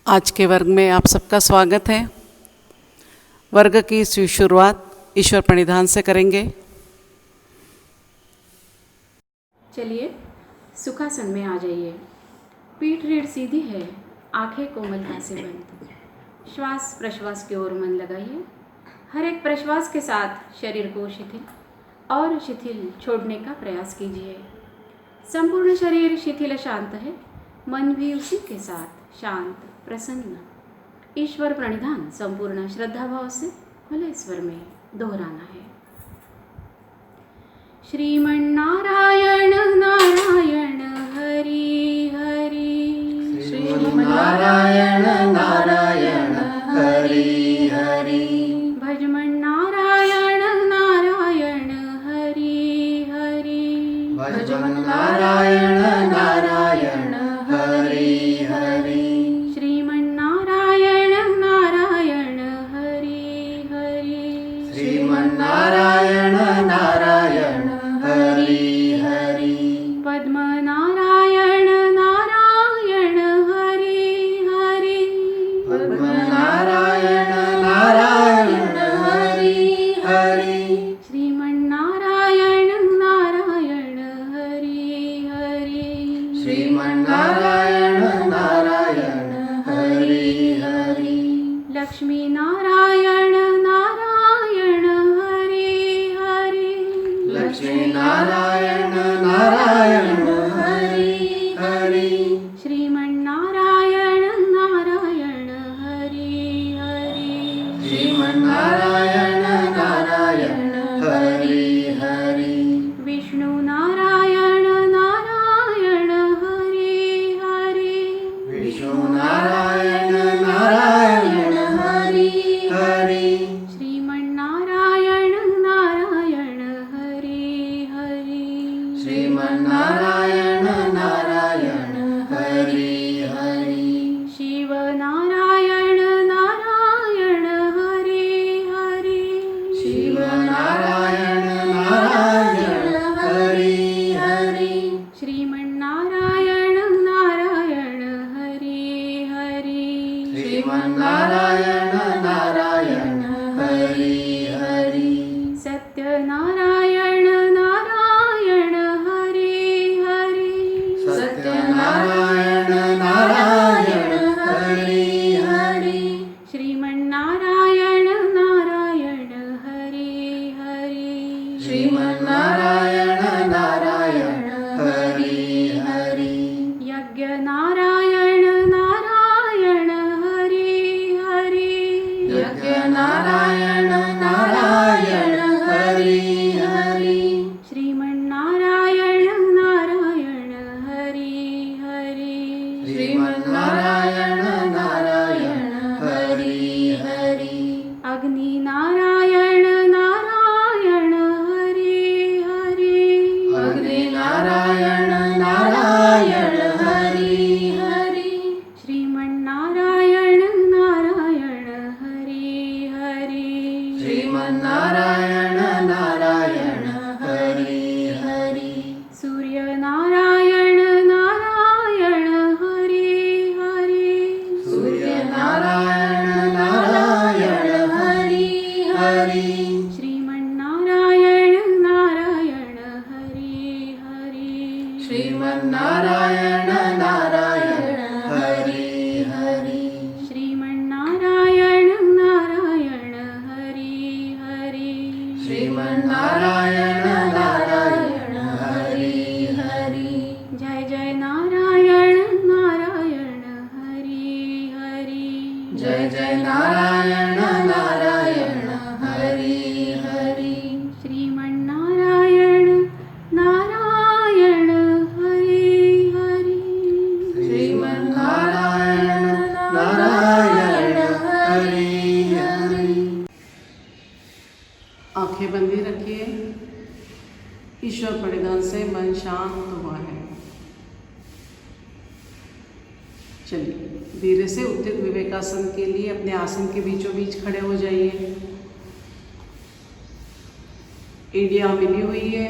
आज के वर्ग में आप सबका स्वागत है। वर्ग की शुरुआत ईश्वर प्रणिधान से करेंगे। चलिए सुखासन में आ जाइए। पीठ रीढ़ सीधी है, आंखें कोमलता से बंद। श्वास प्रश्वास की ओर मन लगाइए। हर एक प्रश्वास के साथ शरीर को शिथिल और शिथिल छोड़ने का प्रयास कीजिए। संपूर्ण शरीर शिथिल शांत है, मन भी उसी के साथ शांत प्रसन्न। ईश्वर प्रणिधान संपूर्ण श्रद्धा भाव से खुले स्वर में दोहराना है। श्रीमन्नारायण नारायण हरि हरि। श्रीमन्नारायण नारायण हरि हरि। भजमन्नारायण नारायण हरि हरि। भजमन्नारायण नारायण हरि हरि। श्रीमन्नारायण नारायण हरि हरि। श्रीमन्नारायण नारायण हरि हरि। पद्मनारायण नारायण हरि हरि। पद्मनारायण नारायण हरि हरि। श्रीमन्नारायण नारायण हरि हरि। श्रीमन्नारायण नारायण हरि हरि। लक्ष्मी नारायण नारायण हरि हरि। लक्ष्मी नारायण नारायण हरि हरि। श्रीमन्नारायण नारायण हरि हरि। श्रीमन्नारायण नारायण हरि हरि। विष्णु नारायण नारायण हरि हरि। विष्णु नारायण नारायण हरि हरि। श्रीमन्नारायण नारायण हरि हरि। श्रीमन्नारायण नारायण हरि हरि। शिव नारायण नारायण हरि हरि। शिव नारायण नारायण हरि हरि। श्रीमन्नारायण नारायण हरि हरि। श्रीमन्नारायण नारायण हरि हरि। सत्यनारायण नारायण हरि हरि। सत्यनारायण नारायण हरि हरि। श्रीमन्नारायण नारायण हरि हरि। श्रीमन्नारायण नारायण हरि हरि। यज्ञ नारायण नारायण हरि हरि। यज्ञ नारायण नारायण हरि हरि। श्रीमन्नारायण नारायण हरि हरि। श्रीमन्नारायण नारायण हरि हरि। अग्नि नारायण नारायण हरि हरि। अग्नि नारायण नारायण हरि हरि। श्रीमन्नारायण नारायण हरि हरि। श्रीमन्नारायण नारायण हरि हरि। सूर्य नारायण नारायण हरि हरि। सूर्य नारायण नारायण हरि हरि। श्रीमन्नारायण नारायण हरि हरि। श्रीमन्नारायण नारायण हरि हरि। श्रीमन्नारायण नारायण हरि हरि। श्रीमन्नारायण नारायण हरि हरि। जय जय नारायण नारायण हरि हरि। जय जय नारायण नारायण हरि हरि। श्रीमन्नारायण नारायण हरि हरि। श्रीमन्नारायण नारायण हरि हरि। आंखें बंदी रखिए। ईश्वर प्रणिधान से मन शांत हुआ है। चलिए धीरे से उत्थित विवेकासन के लिए अपने आसन के बीचों बीच खड़े हो जाइए। एड़ियाँ मिली हुई है,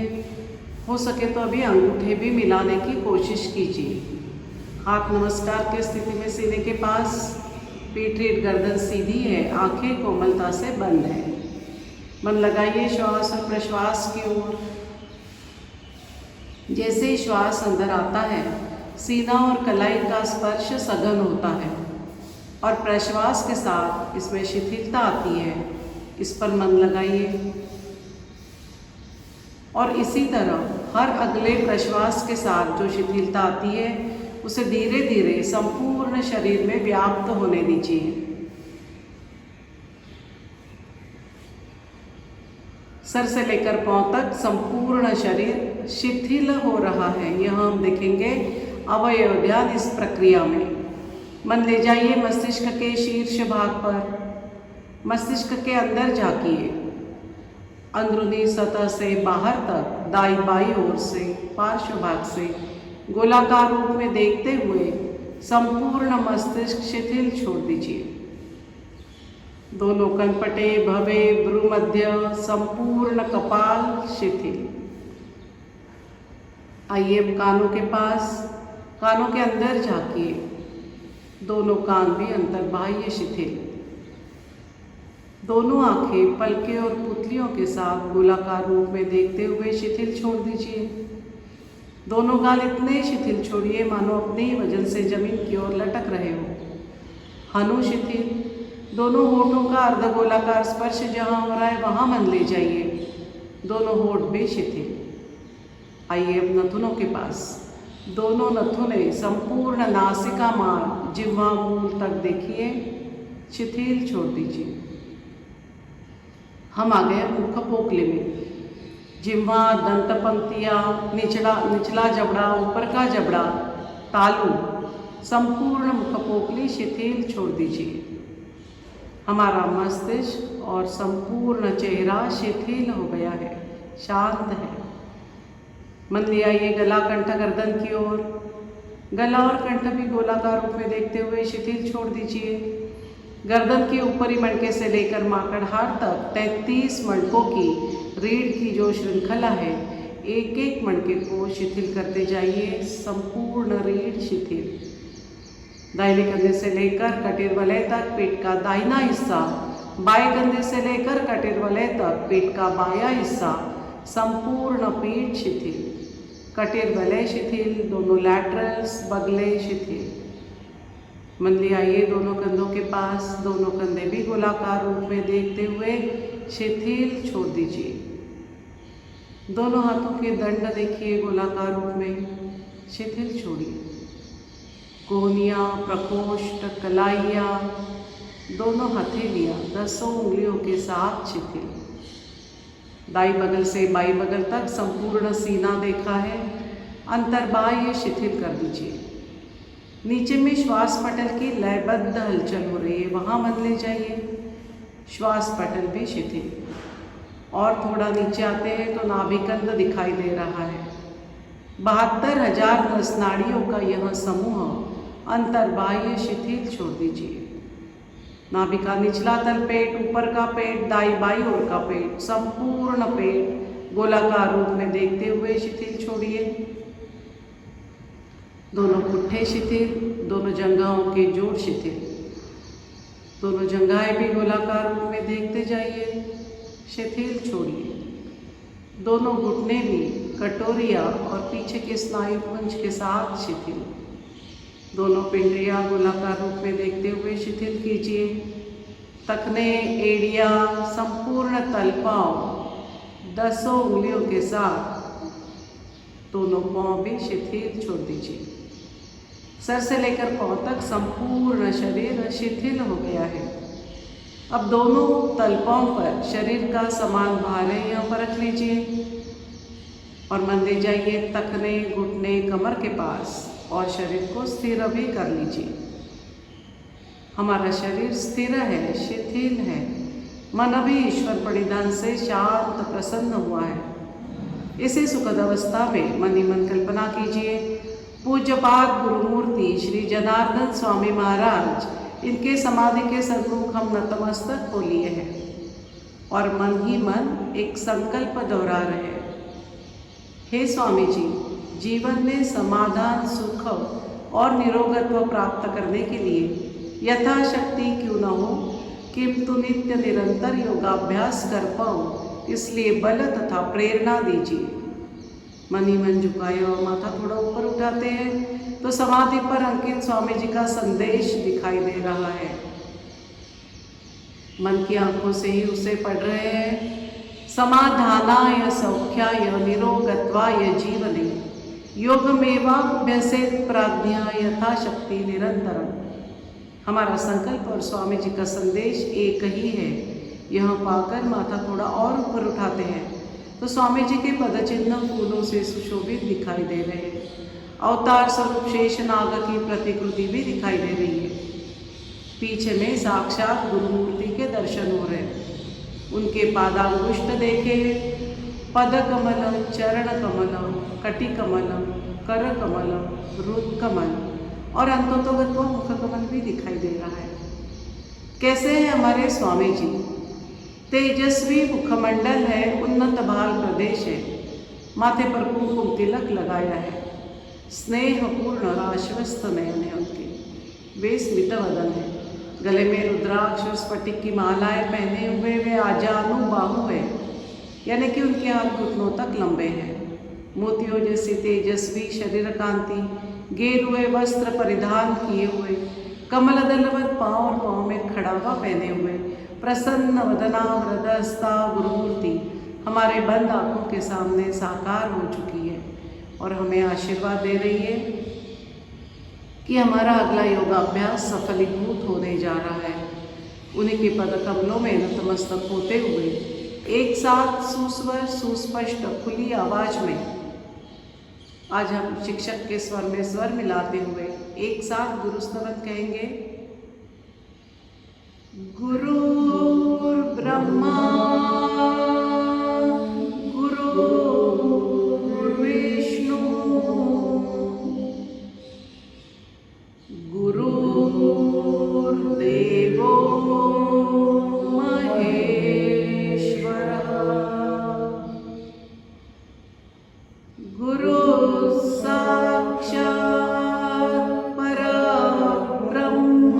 हो सके तो अभी अंगूठे भी मिलाने की कोशिश कीजिए। हाथ नमस्कार की स्थिति में सीने के पास। पीठ रीढ़ गर्दन सीधी है, आंखें कोमलता से बंद है। मन लगाइए श्वास और प्रश्वास की ओर। जैसे ही श्वास अंदर आता है, सीना और कलाई का स्पर्श सघन होता है और प्रश्वास के साथ इसमें शिथिलता आती है। इस पर मन लगाइए और इसी तरह हर अगले प्रश्वास के साथ जो शिथिलता आती है उसे धीरे धीरे संपूर्ण शरीर में व्याप्त होने दीजिए। सर से लेकर पांव तक संपूर्ण शरीर शिथिल हो रहा है, यह हम देखेंगे अवयव ध्यान इस प्रक्रिया में। मन ले जाइए मस्तिष्क के शीर्ष भाग पर, मस्तिष्क के अंदर झांकिए, अंदरूनी सतह से बाहर तक, दाई बाई ओर से, पार्श्व भाग से गोलाकार रूप में देखते हुए संपूर्ण मस्तिष्क शिथिल छोड़ दीजिए। दोनों कनपटे, भवे, भ्रूमध्य, संपूर्ण कपाल शिथिल। आइए अब कानों के पास, कानों के अंदर झांकिए, दोनों कान भी अंतर्बाह्य शिथिल। दोनों आंखें पलके और पुतलियों के साथ गोलाकार रूप में देखते हुए शिथिल छोड़ दीजिए। दोनों गाल इतने शिथिल छोड़िए मानो अपने ही वजन से जमीन की ओर लटक रहे हो। हनु शिथिल। दोनों होठों का अर्धगोलाकार स्पर्श जहाँ हो रहा है वहाँ मन ले जाइए, दोनों होठ भी शिथिल। आइए अब नथुनों के पास, दोनों नथुने संपूर्ण नासिका मार्ग जिह्वा मूल तक देखिए, शिथिल छोड़ दीजिए। हम आ गए मुख पोकले में। जिह्वा, दंत पंक्तियाँ, निचला जबड़ा, ऊपर का जबड़ा, तालू, संपूर्ण मुख पोकली शिथिल छोड़ दीजिए। हमारा मस्तिष्क और संपूर्ण चेहरा शिथिल हो गया है, शांत है। मन ले आइए गला, कंठ, गर्दन की ओर। गला और कंठ भी गोलाकार रूप में देखते हुए शिथिल छोड़ दीजिए। गर्दन के ऊपरी मणके से लेकर माकड़हाड़ तक 33 मणकों की रीढ़ की जो श्रृंखला है, एक एक मणके को शिथिल करते जाइए, संपूर्ण रीढ़ शिथिल। दाहिने कंधे से लेकर कटीर वलय तक पेट का दाहिना हिस्सा, बाएं कंधे से लेकर कटीर वलय तक पेट का बायां हिस्सा, संपूर्ण पीठ शिथिल। कटीर वलय शिथिल, दोनों लैटरल्स, बगले शिथिल। मन ले आइए दोनों कंधों के पास, दोनों कंधे भी गोलाकार रूप में देखते हुए शिथिल छोड़ दीजिए। दोनों हाथों के दंड देखिए गोलाकार रूप में, शिथिल छोड़िए। कोहनियाँ, प्रकोष्ठ, कलाइयाँ, दोनों हथेलियाँ 10 उंगलियों के साथ शिथिल। दाई बगल से बाई बगल तक संपूर्ण सीना देखा है, अंतर्बाह्य शिथिल कर दीजिए। नीचे में श्वास पटल की लयबद्ध हलचल हो रही है, वहाँ मन ले जाइए, श्वास पटल भी शिथिल। और थोड़ा नीचे आते हैं तो नाभिकंद दिखाई दे रहा है। 72,000 नस नाड़ियों का यह समूह अंतर्बाह्य शिथिल छोड़ दीजिए। नाभि का निचला तल पेट, ऊपर का पेट, दाई बाई ओर का पेट, संपूर्ण पेट गोलाकार रूप में देखते हुए शिथिल छोड़िए। दोनों पुट्ठे शिथिल, दोनों जंघाओं के जोड़ शिथिल। दोनों जंघाएं भी गोलाकार रूप में देखते जाइए, शिथिल छोड़िए। दोनों घुटने भी कटोरिया और पीछे के स्नायु पुंज के साथ शिथिल। दोनों पिंडलियाँ गोलाकार रूप में देखते हुए शिथिल कीजिए। तखने, एड़िया, संपूर्ण तलपाव 10 उंगलियों के साथ, दोनों पाँव भी शिथिल छोड़ दीजिए। सर से लेकर पाँव तक संपूर्ण शरीर शिथिल हो गया है। अब दोनों तलपाओं पर शरीर का समान भार है, यह परख लीजिए और मन ले जाइए तखने, घुटने, कमर के पास और शरीर को स्थिर भी कर लीजिए। हमारा शरीर स्थिर है, शिथिल है। मन अभी ईश्वर परिधान से शांत प्रसन्न हुआ है। इसी सुखद अवस्था में मन ही मन कल्पना कीजिए, पूज्यपाद गुरुमूर्ति श्री जनार्दन स्वामी महाराज, इनके समाधि के सन्मुख हम नतमस्तक हो लिए हैं और मन ही मन एक संकल्प दोहरा रहे हैं। हे स्वामी जी, जीवन में समाधान, सुख और निरोगत्व प्राप्त करने के लिए यथाशक्ति क्यों न हो, किंतु नित्य निरंतर योगाभ्यास कर पाऊँ, इसलिए बल तथा प्रेरणा दीजिए। मन ही मन झुकाए और माथा थोड़ा ऊपर उठाते हैं तो समाधि पर अंकित स्वामी जी का संदेश दिखाई दे रहा है। मन की आंखों से ही उसे पढ़ रहे हैं। समाधानाय सौख्याय निरोगत्वाय जीवने योगमेवाभ्यसेत प्राज्ञा यथाशक्ति निरंतरम। हमारा संकल्प और स्वामी जी का संदेश एक ही है। यह पाकर माथा थोड़ा और ऊपर उठाते हैं तो स्वामी जी के पदचिन्ह फूलों से सुशोभित दिखाई दे रहे हैं। अवतार स्वरूप शेषनाग की प्रतिकृति भी दिखाई दे रही है। पीछे में साक्षात गुरु मूर्ति के दर्शन हो रहे हैं। उनके पादांगुष्ठ देखे, पद कमलम, चरण कमलम, कटि कमलम, कर कमलम, रुद कमल और अंतोतोगत्वा मुख कमल भी दिखाई दे रहा है। कैसे है हमारे स्वामी जी? तेजस्वी मुखमंडल है, उन्नत भाल प्रदेश है, माथे पर कुमकुम तिलक लगाया है, स्नेहपूर्ण और आश्वस्त नयन है उनके, वे स्मित वदन है, गले में रुद्राक्ष और स्फटिक की मालाएं पहने हुए वे आजानु बाहु है, यानी कि उनके हाथ घुटनों तक लंबे हैं। मोतियों जैसी तेजस्वी शरीर कांति, गेरुए वस्त्र परिधान किए हुए, कमल दलवत पाँव और पाँव में खड़ावा पहने हुए, प्रसन्न वदना हृदयस्था गुरुमूर्ति हमारे बंद आंखों के सामने साकार हो चुकी है और हमें आशीर्वाद दे रही है कि हमारा अगला योगाभ्यास सफलीभूत होने जा रहा है। उन्हीं के पद कमलों में नतमस्तक होते हुए एक साथ सुस्वर सुस्पष्ट खुली आवाज में आज हम शिक्षक के स्वर में स्वर मिलाते हुए एक साथ गुरु स्तवन कहेंगे। गुरुर् ब्रह्मा गुरुर्विष्णु गुरुर्देवो महेश्वरः गुरुः साक्षात् परब्रह्म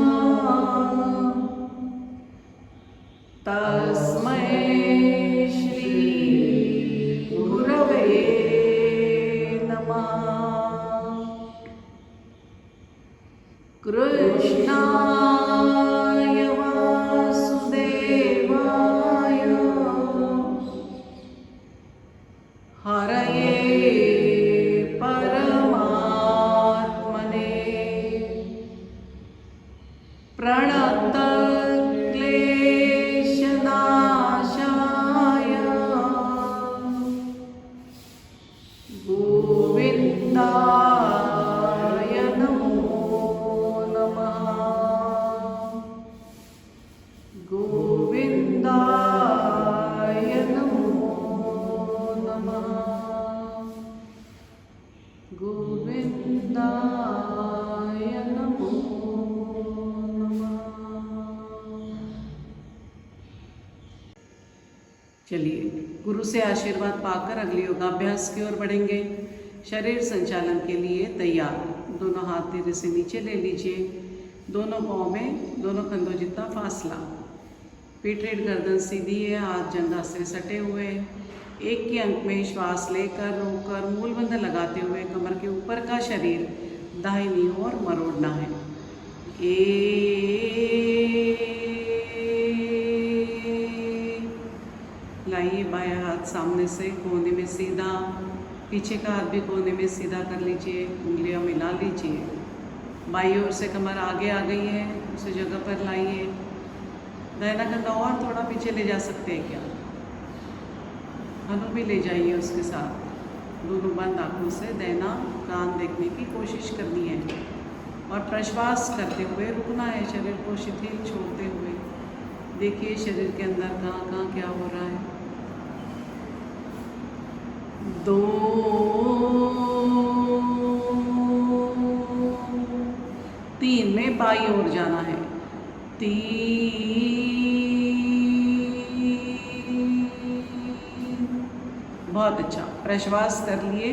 तस्मै श्री गुरवे नमः। कृष्णाय वासुदेवाय हरये परमात्मने प्रणत क्लेशनाशाय गोविन्दाय नमो नमः। गोविन्दाय नमो नमः। गोविन्दाय नमो नमः। चलिए गुरु से आशीर्वाद पाकर अगले योगाभ्यास की ओर बढ़ेंगे। शरीर संचालन के लिए तैयार। दोनों हाथ धीरे से नीचे ले लीजिए। दोनों पाँव में दोनों कंधों जितना फासला। पीठ रीढ़ गर्दन सीधी है, हाथ जंघा से सटे हुए हैं। एक के अंक में श्वास लेकर रोककर मूल बंध लगाते हुए कमर के ऊपर का शरीर दाहिनी ओर मरोड़ना है। लाइए बायां हाथ सामने से कोने में सीधा, पीछे का हाथ भी कोने में सीधा कर लीजिए, उंगलियां मिला लीजिए। बाईं ओर से कमर आगे आ गई है, उसे जगह पर लाइए। दाहिना कंधा और थोड़ा पीछे ले जा सकते हैं क्या? हनु भी ले जाइए उसके साथ। दोनों बंद आँखों से दाहिना कान देखने की कोशिश करनी है और प्रश्वास करते हुए रुकना है, शरीर को शिथिल छोड़ते हुए। देखिए शरीर के अंदर कहाँ कहाँ क्या हो रहा है। 2 3 में बाईं ओर जाना है। 3 बहुत अच्छा। प्रश्वास कर लिए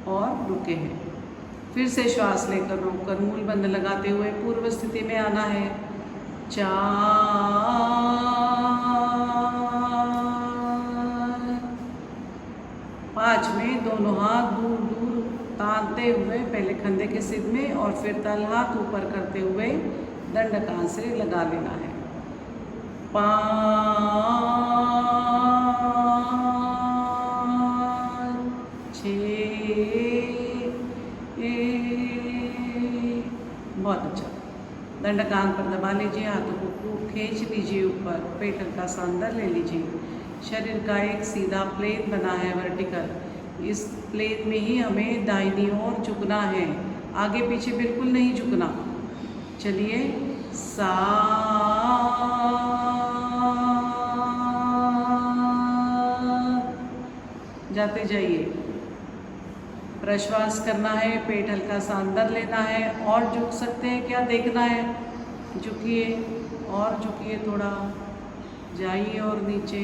और रुके हैं। फिर से श्वास लेकर रोककर मूल बंद लगाते हुए पूर्व स्थिति में आना है। 4 5 में दोनों हाथ दूर दूर तानते हुए पहले कंधे के सिर में और फिर तल हाथ ऊपर करते हुए दंडकान से लगा लेना है। 5 6 बहुत अच्छा। दंडकान पर दबा लीजिए, हाथों को खूब खींच लीजिए ऊपर, पेट हल्का सा अंदर ले लीजिए। शरीर का एक सीधा प्लेन बना है वर्टिकल। इस प्लेन में ही हमें दाहिनी ओर झुकना है, आगे पीछे बिल्कुल नहीं झुकना। चलिए, जाते जाइए। प्रश्वास करना है, पेट हल्का सा अंदर लेना है और झुक सकते हैं क्या देखना है। झुकिए और झुकिए, थोड़ा जाइए और नीचे।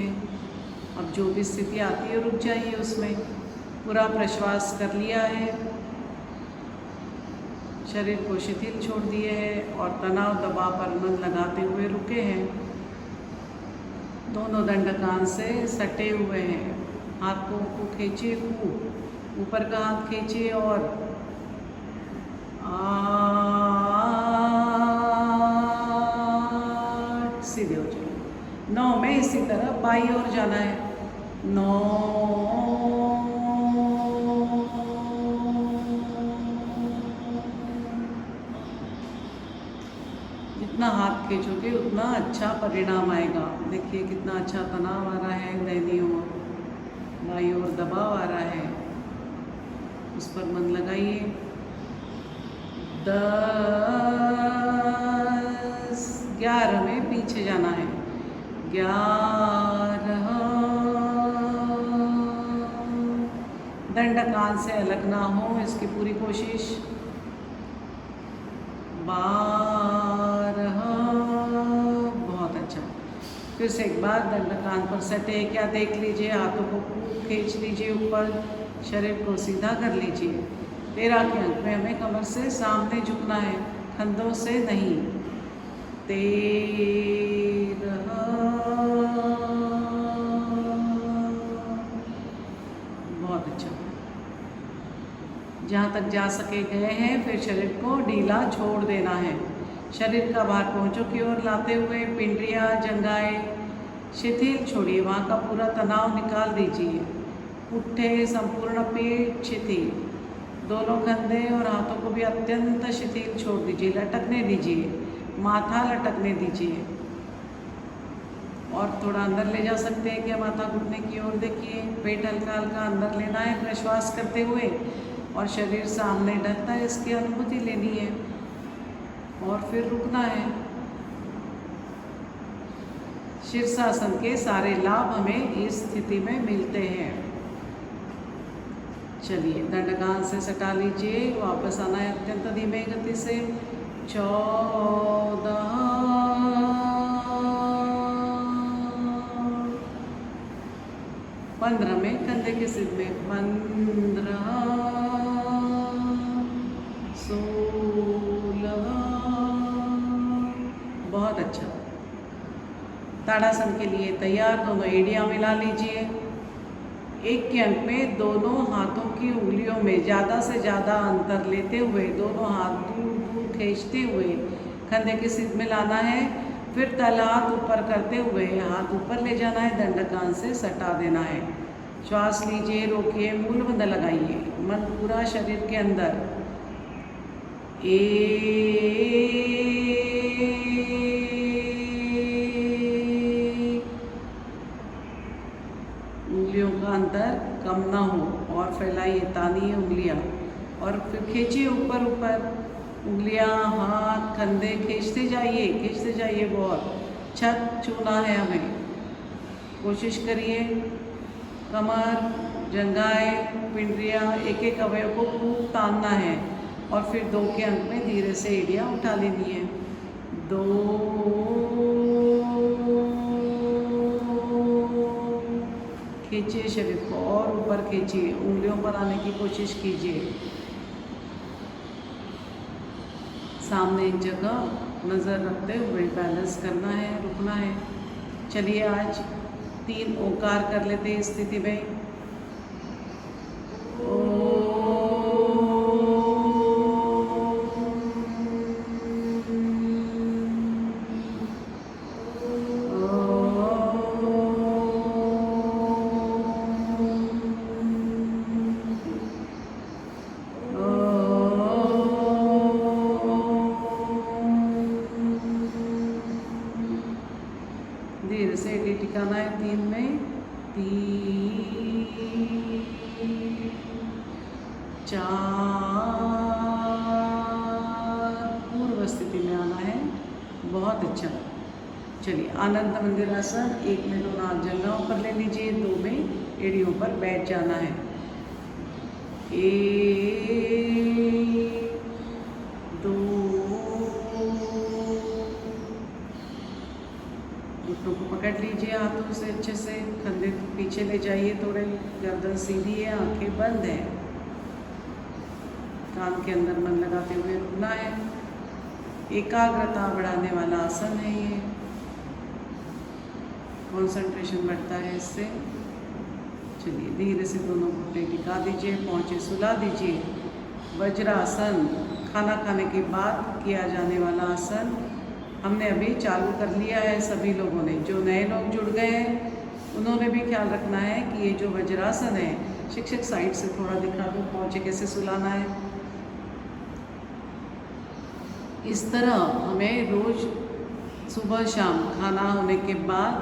अब जो भी स्थिति आती है रुक जाइए उसमें। पूरा प्रश्वास कर लिया है, शरीर को शिथिल छोड़ दिए हैं और तनाव दबाव पर मन लगाते हुए रुके हैं। दोनों दंडकान से सटे हुए हैं। हाथों को खींचिए खूब, ऊपर का हाथ खींचिए और सीधे हो जाइए। 9 में इसी तरह बाई ओर जाना है। 9 जितना हाथ खींचोगे उतना अच्छा परिणाम आएगा। देखिए कितना अच्छा तनाव आ रहा है, दाहिनी ओर बाईं ओर दबाव आ रहा है, उस पर मन लगाइए। 10 11 में पीछे जाना है। 11 दंडकान से अलग ना हो, इसकी पूरी कोशिश। 12 बहुत अच्छा। फिर से एक बार दंडकान पर सटे क्या देख लीजिए, हाथों को खींच लीजिए ऊपर, शरीर को सीधा कर लीजिए। 13 के अंक में हमें कमर से सामने झुकना है, कंधों से नहीं। 13 बहुत अच्छा। जहाँ तक जा सके गए हैं, फिर शरीर को ढीला छोड़ देना है। शरीर का भार पहुँचों की ओर लाते हुए पिंडलियाँ, जंघाएं शिथिल छोड़िए, वहाँ का पूरा तनाव निकाल दीजिए। पुट्ठे संपूर्ण पीठ शिथिल, दोनों कंधे और हाथों को भी अत्यंत शिथिल छोड़ दीजिए, लटकने दीजिए, माथा लटकने दीजिए। और थोड़ा अंदर ले जा सकते हैं क्या, माथा घुटने की ओर देखिए। पेट हल्का हल्का अंदर लेना है प्रश्वास करते हुए और शरीर सामने ढकता है, इसकी अनुभूति लेनी है और फिर रुकना है। शीर्षासन के सारे लाभ हमें इस स्थिति में मिलते हैं। चलिए, दंडकान से सटा लीजिए, वापस आना है अत्यंत धीमे गति से। 14 15 में कंधे के सिर में। 15 16 बहुत अच्छा। ताड़ासन के लिए तैयार, दोनों एड़ियाँ मिला लीजिए। 1 के अंक में दोनों हाथों की उंगलियों में ज़्यादा से ज़्यादा अंतर लेते हुए दोनों हाथ दूर दूर खींचते हुए कंधे के सिर में लाना है। फिर तल हाथ ऊपर करते हुए हाथ ऊपर ले जाना है, दंडकान से सटा देना है। श्वास लीजिए, रोकिए, मूल बंद लगाइए, मन पूरा शरीर के अंदर। उंगलियों का अंतर कम ना हो और फैलाइए, तानिए उंगलियां और फिर खींचिए ऊपर ऊपर उंगलियां, हाथ, कंधे खींचते जाइए बहुत। छत छूना है हमें, कोशिश करिए। कमर, जंघाएं, पिंडलियां, एक एक अवयव को खूब तानना है और फिर 2 के अंक में धीरे से एड़ियाँ उठा लेनी है। 2 खींचिए शरीर को और ऊपर खींचिए, उंगलियों पर आने की कोशिश कीजिए। सामने एक जगह नज़र रखते हुए बैलेंस करना है, रुकना है। चलिए आज 3 ओंकार कर लेते हैं इस स्थिति में। धीरे से एडी टिकाना है 3 में। 3 4 पूर्व स्थिति में आना है। बहुत अच्छा। चलिए आनंद मंदिर आसन 1 में दोनों हाथ जंघाओं पर ले लीजिए, 2 में एड़ियों पर बैठ जाना है। 1 2 घुटनों को पकड़ लीजिए हाथों से अच्छे से, कंधे पीछे ले जाइए थोड़े, गर्दन सीधी है, आंखें बंद है। कान के अंदर मन लगाते हुए रुकना है। एकाग्रता बढ़ाने वाला आसन है ये, कंसंट्रेशन बढ़ता है इससे। चलिए धीरे से दोनों घुटने टिका दीजिए, पहुँचे सुला दीजिए। वज्रासन खाना खाने के बाद किया जाने वाला आसन हमने अभी चालू कर लिया है सभी लोगों ने। जो नए लोग जुड़ गए हैं उन्होंने भी ख्याल रखना है कि ये जो वज्रासन है, शिक्षक साइड से थोड़ा दिखा दो, पहुँचे कैसे सुलाना है। इस तरह हमें रोज़ सुबह शाम खाना होने के बाद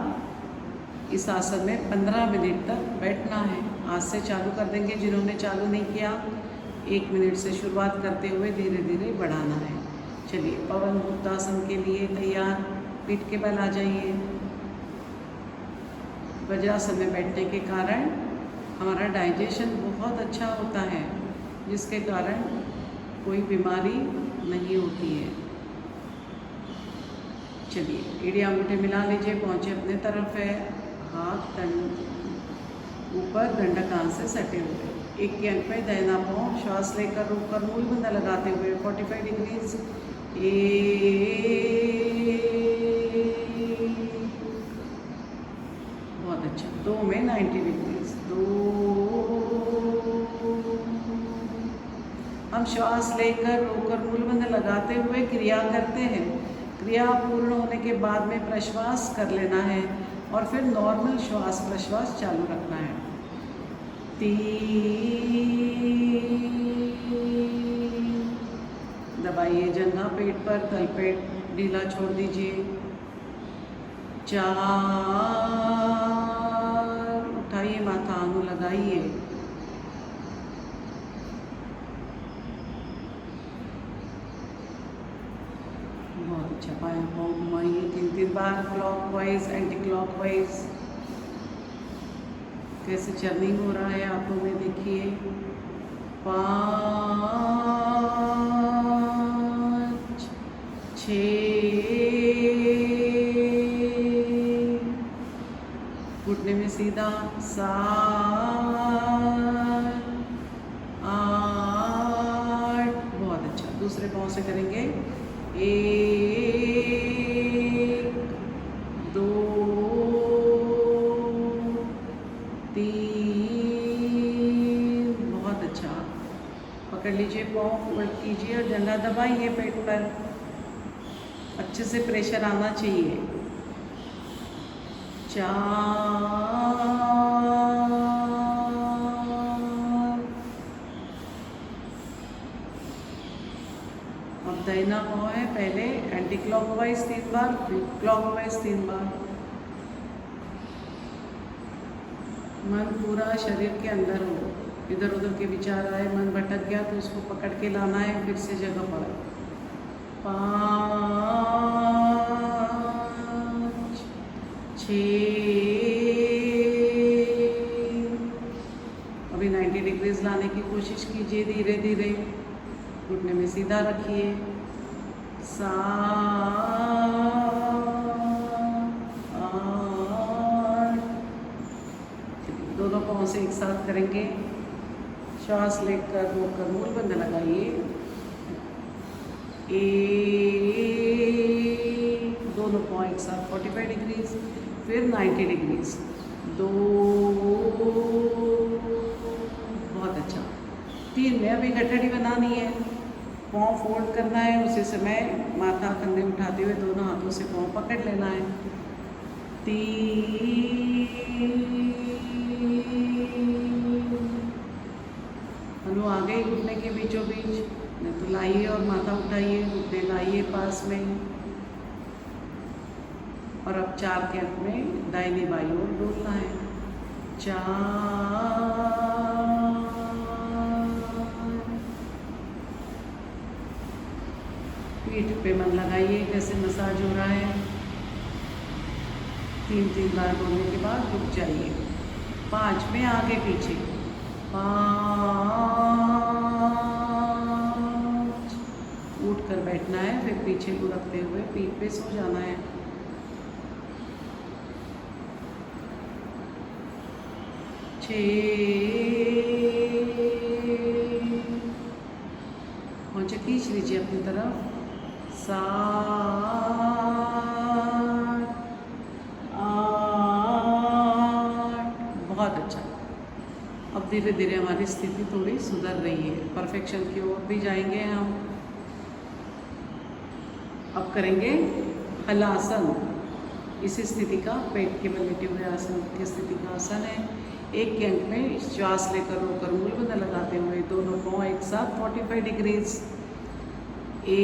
इस आसन में 15 मिनट तक बैठना है। आज से चालू कर देंगे, जिन्होंने चालू नहीं किया 1 मिनट से शुरुआत करते हुए धीरे धीरे बढ़ाना है। चलिए पवन मुक्तासन के लिए तैयार, पीठ के बल आ जाइए। वज्रासन में बैठने के कारण हमारा डाइजेशन बहुत अच्छा होता है, जिसके कारण कोई बीमारी नहीं होती है। चलिए एड़ी अंगूठे मिला लीजिए, पहुँचे अपने तरफ है, हाथ ऊपर डंडा कान से सटे हुए। एक के अंक पे दाहिना पाँव श्वास लेकर रोककर मूल बंधा लगाते हुए 45 डिग्रीज। बहुत अच्छा। 2 में 90 डिग्रीज। 2 हम श्वास लेकर रोककर मूलबंध लगाते हुए क्रिया करते हैं। क्रिया पूर्ण होने के बाद में प्रश्वास कर लेना है और फिर नॉर्मल श्वास प्रश्वास चालू रखना है। 3 दबाइए जंघा पेट पर, तलपेट ढीला छोड़ दीजिए। 4 उठाइए माथा, आंगू लगाइए। बहुत अच्छा। पाया पाँव घुमाइए 3-3 बार, क्लॉकवाइज एंटी क्लॉकवाइज। कैसे चर्निंग हो रहा है आंखों में देखिए। 5 6 घुटने में सीधा। 7 8 बहुत अच्छा। दूसरे पाँव से करेंगे। 1 2 3 बहुत अच्छा। पकड़ लीजिए पाँव, उल्ट कीजिए और डंडा दबाइए पेट पर। अच्छे से प्रेशर आना चाहिए। 4 अब दाहिना पाँव है, पहले एंटी क्लॉकवाइज 3 बार, फिर क्लॉकवाइज 3 बार। मन पूरा शरीर के अंदर हो, इधर उधर के विचार आए, मन भटक गया तो उसको पकड़ के लाना है फिर से जगह पर। 5 6 अभी 90 डिग्रीज लाने की कोशिश कीजिए धीरे धीरे। घुटने में सीधा रखिए। 7 8 दोनों पाँव से एक साथ करेंगे। श्वास लेकर रोककर मूल बंध लगाइए। दोनों पाँव एक साथ 45 डिग्रीज, फिर 90 डिग्रीज, 2, बहुत अच्छा। 3 में अभी गठड़ी बनानी है, पाँव फोल्ड करना है, उसी समय माथा कंधे उठाते हुए दोनों हाथों से पाँव पकड़ लेना है। 3, हनु आ गई घुटने के बीचों बीच, नहीं तो लाइए और माथा उठाइए, घुटने लाइए पास में। और अब 4 के अंक में दाहिनी बाई ओर डोलना है। 4, पीठ पे मन लगाइए जैसे मसाज हो रहा है। 3 बार बोलने के बाद रुक जाइए। 5 में आगे पीछे, 5, उठ कर बैठना है, फिर पीछे को रखते हुए पीठ पे सो जाना है। 6, पहुँचे खींच लीजिए अपनी तरफ। 7, 8, बहुत अच्छा। अब धीरे धीरे हमारी स्थिति थोड़ी सुधर रही है, परफेक्शन की ओर भी जाएंगे हम। अब करेंगे हलासन। इस स्थिति का पेट के बल लेटे हुए आसन की स्थिति का आसन है। 1 के अंक में श्वास लेकर रोकर मूलबंध लगाते हुए दोनों पाँव एक साथ 45 डिग्रीज, 1,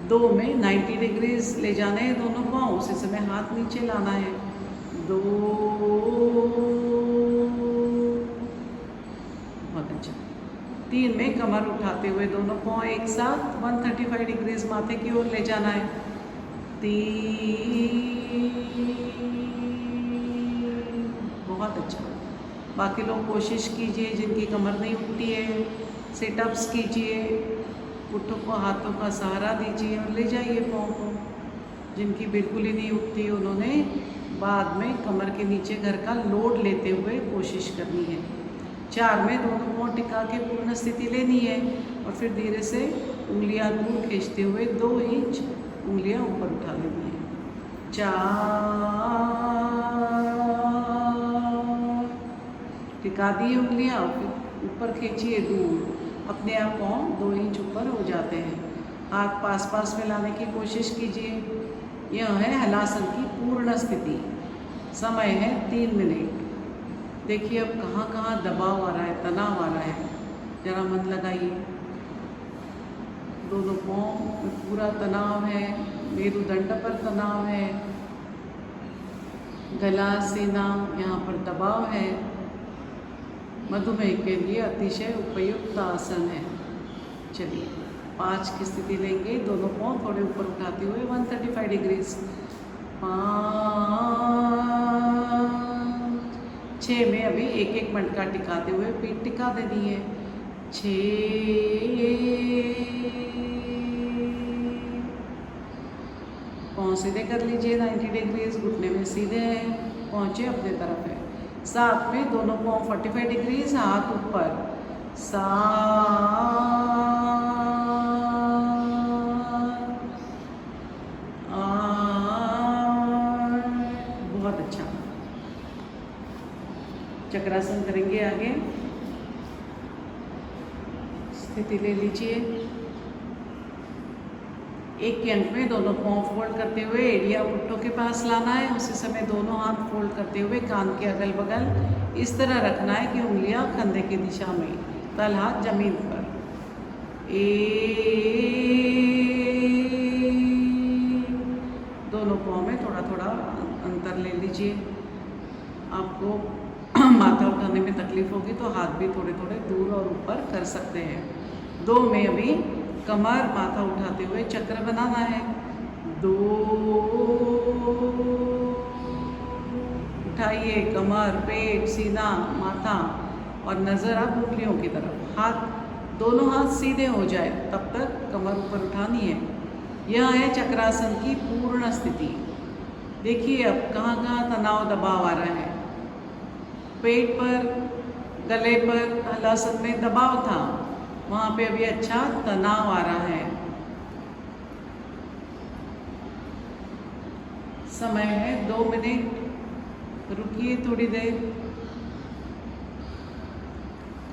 2 में 90 डिग्रीज ले जाने हैं दोनों पाँव, उसी समय हाथ नीचे लाना है। 2, बहुत अच्छा। 3 में कमर उठाते हुए दोनों पाँव एक साथ 135 डिग्रीज माथे की ओर ले जाना है। 3, बहुत अच्छा। बाकी लोग कोशिश कीजिए, जिनकी कमर नहीं उठती है सिटअप्स कीजिए, पुट्ठों को हाथों का सहारा दीजिए और ले जाइए पाँव को। जिनकी बिल्कुल ही नहीं उठती उन्होंने बाद में कमर के नीचे घर का लोड लेते हुए कोशिश करनी है। 4 में दोनों पाँव टिका के पूर्ण स्थिति लेनी है और फिर धीरे से उंगलियां दूर खींचते हुए 2 इंच उंगलियां ऊपर उठा लेनी है। 4, टिका दिए उंगलियां, फिर ऊपर खींचिए दूर, अपने आप पाँव 2 इंच ऊपर हो जाते हैं। हाथ पास पास में लाने की कोशिश कीजिए। यह है हलासन की पूर्ण स्थिति। समय है 3 मिनट। देखिए अब कहाँ कहाँ दबाव आ रहा है, तनाव आ रहा है, जरा मन लगाइए। दोनों पाँव में पूरा तनाव है, मेरुदंड पर तनाव है, गला सीना यहाँ पर दबाव है। मधुमेह के लिए अतिशय उपयुक्त आसन है। चलिए 5 की स्थिति लेंगे, दोनों पाँव थोड़े ऊपर उठाते हुए 135 डिग्रीज। 5, 6 में अभी 1 मटका टिकाते हुए पीठ टिका देनी है। 6, पाँव सीधे कर लीजिए 90 डिग्रीज, घुटने में सीधे हैं, पहुँचे अपने तरफ है। 7 में दोनों पाँव 45 डिग्रीज, हाथ ऊपर। 7, 8, बहुत अच्छा। चक्रासन करेंगे आगे। स्थिति ले लीजिए। 1 के अंक में दोनों पाँव फोल्ड करते हुए एड़िया पुट्ठों के पास लाना है, उसी समय दोनों हाथ फोल्ड करते हुए कान के अगल बगल इस तरह रखना है कि उंगलियां कंधे की दिशा में, तल हाथ जमीन पर। 1, दोनों पाँव में थोड़ा थोड़ा अंतर ले लीजिए। आपको माथा उठाने में तकलीफ होगी तो हाथ भी थोड़े थोड़े दूर और ऊपर कर सकते हैं। 2 में अभी कमर माथा उठाते हुए चक्र बनाना है। 2, उठाइए कमर, पेट, सीना, माथा और नज़र अब उंगलियों की तरफ। हाथ, दोनों हाथ सीधे हो जाए तब तक कमर ऊपर उठानी है। यह है चक्रासन की पूर्ण स्थिति। देखिए अब कहाँ कहाँ तनाव दबाव आ रहा है। पेट पर गले पर हलासन में दबाव था, वहाँ पे अभी अच्छा तनाव आ रहा है। समय है 2 मिनट, रुकिए थोड़ी देर।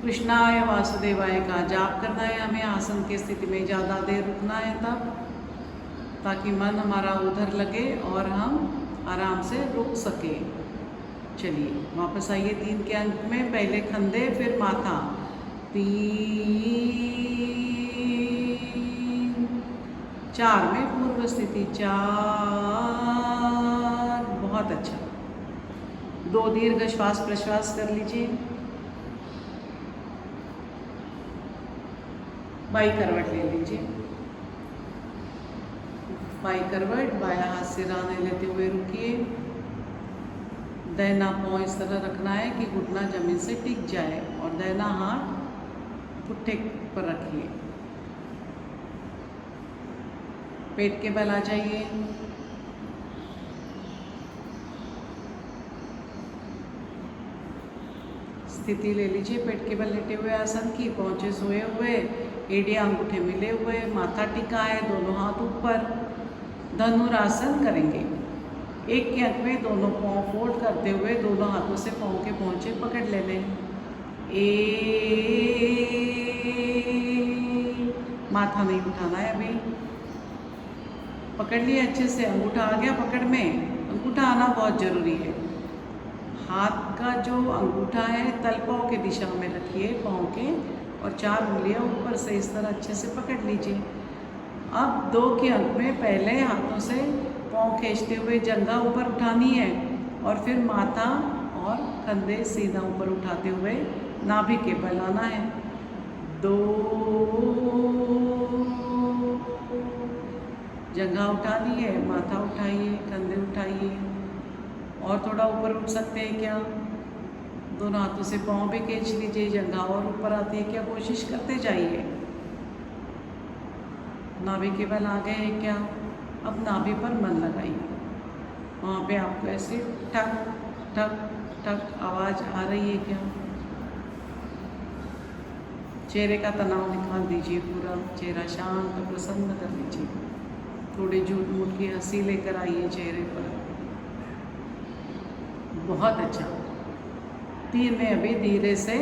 कृष्णाय वासुदेवाय का जाप करना है हमें। आसन की स्थिति में ज़्यादा देर रुकना है तब, ताकि मन हमारा उधर लगे और हम आराम से रुक सके। चलिए वापस आइए 3 के अंक में। पहले कंधे फिर माथा। 3, 4 में पूर्व स्थिति। 4, बहुत अच्छा। 2 दीर्घ श्वास प्रश्वास कर लीजिए। बाई करवट ले लीजिए। बाई करवट, बायां हाथ से राह लेते हुए रुकिए। दाहिना पाँव इस तरह रखना है कि घुटना जमीन से टिक जाए और दाहिना हाथ पुट्ठे पर रखिए। पेट के बल आ जाइए। स्थिति ले लीजिए पेट के बल लेटे हुए आसन की। पहुँचे सोए हुए, एड़ियाँ अंगूठे मिले हुए, माथा टिका है, दोनों हाथ ऊपर। धनुरासन करेंगे। 1 के अंक में दोनों पाँव फोल्ड करते हुए दोनों हाथों से पाँव के पहुँचे पकड़ ले लें। माथा नहीं उठाना है अभी। पकड़ लिए अच्छे से। अंगूठा आ गया पकड़ में। अंगूठा आना बहुत ज़रूरी है। हाथ का जो अंगूठा है तलपाव के दिशा में रखिए पाँव के, और 4 उंगलियां ऊपर से इस तरह अच्छे से पकड़ लीजिए। अब 2 के अंक में पहले हाथों से पाँव खींचते हुए जंघा ऊपर उठानी है, और फिर माथा और कंधे सीधा ऊपर उठाते हुए नाभि के बल आना है। 2, जंघा उठानी है, माथा उठाइए, कंधे उठाइए, और थोड़ा ऊपर उठ सकते हैं क्या? दोनों हाथों से पाँव भी खींच लीजिए। जंघा और ऊपर आती है क्या? कोशिश करते जाइए। नाभि के बल आ गए हैं क्या? अब नाभि पर मन लगाइए। वहाँ पे आपको ऐसे ठक ठक ठक आवाज़ आ रही है क्या? चेहरे का तनाव निकाल दीजिए। पूरा चेहरा शांत प्रसन्न कर लीजिए। थोड़ी झूठ मूठ की हंसी लेकर आइए चेहरे पर। बहुत अच्छा। 3 में अभी धीरे से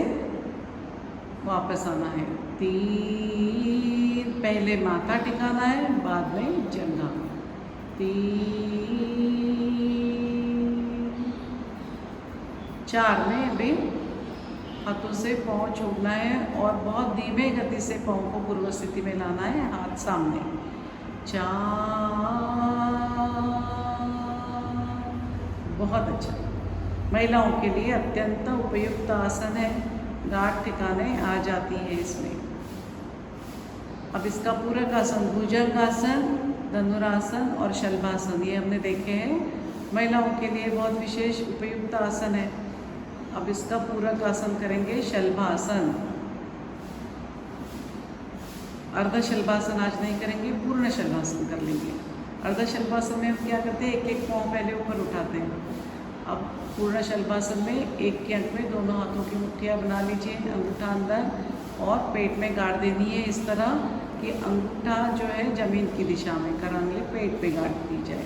वापस आना है। 3, पहले माथा टिकाना है, बाद में जंघा। 3, 4 में अभी हाथों से पाँव छोड़ना है और बहुत धीमे गति से पाँव को पूर्व स्थिति में लाना है, हाथ सामने। 4, बहुत अच्छा। महिलाओं के लिए अत्यंत उपयुक्त आसन है। गांठ ठिकाने आ जाती है इसमें। अब इसका पूरक आसन भुजंगासन, धनुरासन और शलभासन ये हमने देखे हैं। महिलाओं के लिए बहुत विशेष उपयुक्त आसन है। अब इसका पूरक आसन करेंगे शलभासन। अर्ध शलभासन आज नहीं करेंगे, पूर्ण शलभासन कर लेंगे। अर्ध शलभासन में हम क्या करते हैं, 1-1 पाँव पहले ऊपर उठाते हैं। अब पूर्ण शलभासन में 1 के अंक में दोनों हाथों की मुट्ठियाँ बना लीजिए, अंगूठा अंदर, और पेट में गाड़ देनी है इस तरह कि अंगूठा जो है जमीन की दिशा में, करांगली पेट पे गाड़ दी जाए।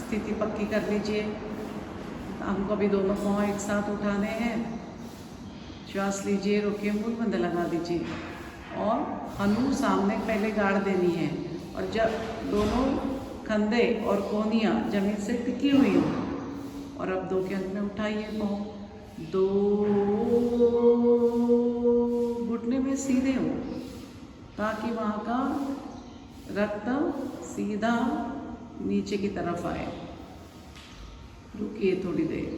स्थिति पक्की कर लीजिए। हमको अभी दोनों पाँव एक साथ उठाने हैं। श्वास लीजिए, रोकिए, मूल बंद लगा दीजिए, और हनु सामने पहले गाड़ देनी है। और जब दोनों कंधे और कोहनियाँ जमीन से टिकी हुई हो, और अब 2 के अंक में उठाइए पाँव। 2, घुटने में सीधे हो ताकि वहाँ का रक्त सीधा नीचे की तरफ आए। रुकिए थोड़ी देर,